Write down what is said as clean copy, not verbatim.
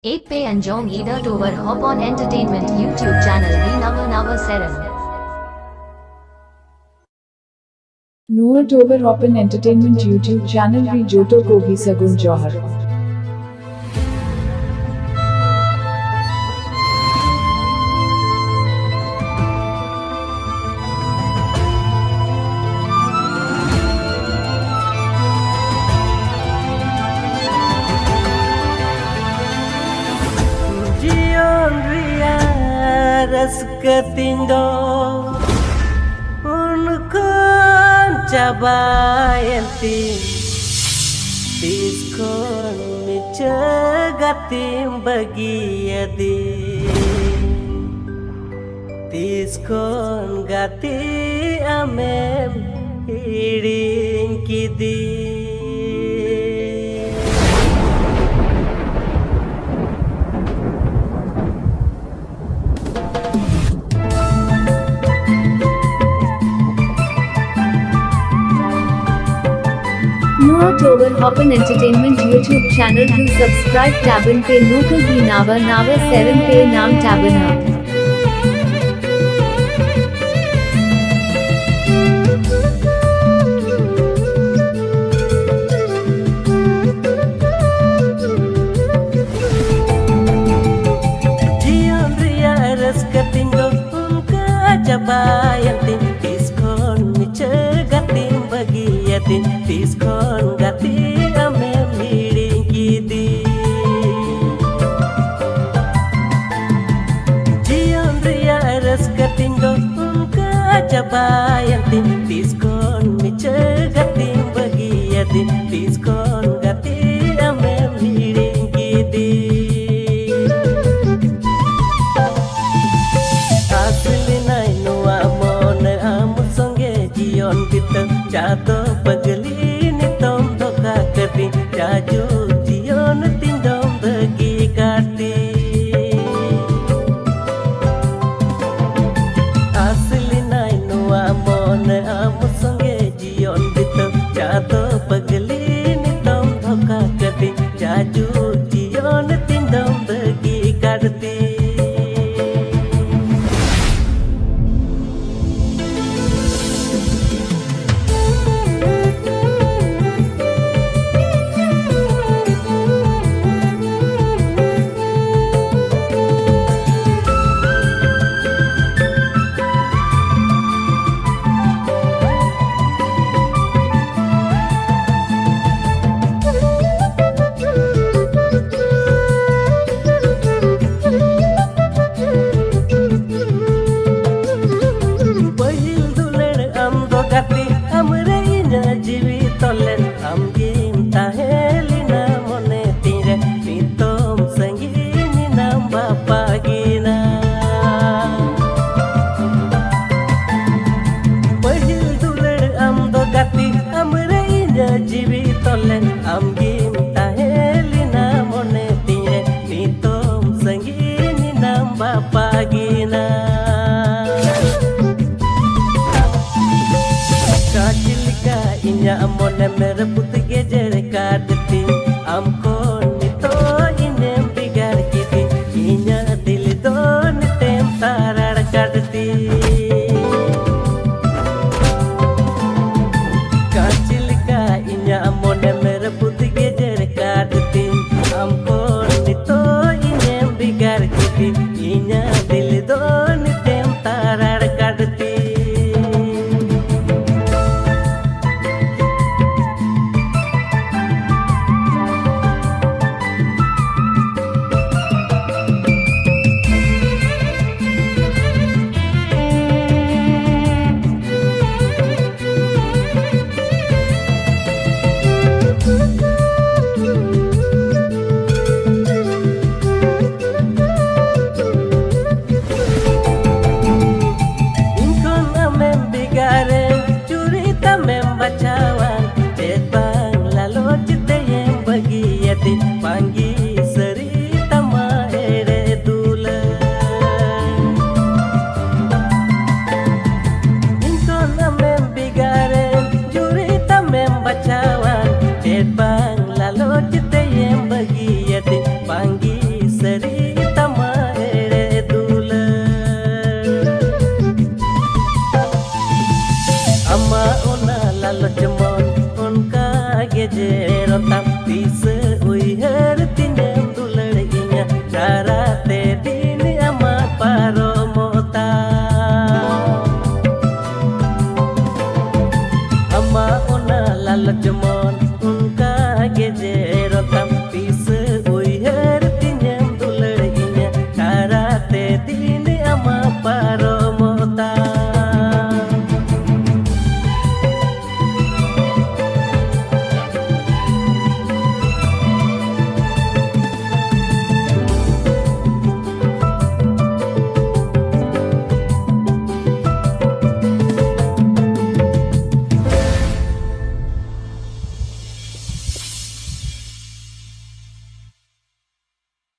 8 Pay Anjong Ida Tower Hop on Entertainment YouTube channel V Nava Seran. Noor Tower Hoppen Entertainment YouTube channel V Joto ko bhi Sagun Johar. Ketindo unukon cabayanti diskon micegatim bagiadi diskon gati amem hiring kidi. Noor Tower Hoppen Entertainment YouTube channel to subscribe Tabin Pe Nukul Bhi Nava Seran Pe Naam Tabin Jion ria ras ketindo unka cabayantin diskon micegatim bagiatin diskon gati amem hiring kidi. Jion ria ras ketindo unka cabayantin diskon micegatim bagiatin diskon gati amem hiring kidi. Jatuh pageli ni tom doka kerti jaju jion tindom bagi karti asli nai nuwa mon amusange jion bitam jatuh pageli ni tom doka kerti jaju jion tindom bagi karti. Amgim tahelina mone tire nitom sangini namba pagina kachilika inya mone merebut gejer kadeti amkon nito inem bigar kiti inya dil don tem tarar kadeti kachilika inya mone merebut gejer kadeti ampon nito inem bigar kiti inya dil don tem tarar kadeti. sari tama ere dula ama ona lalo jemon onka gejerotam tise uiher tinem dulainya cara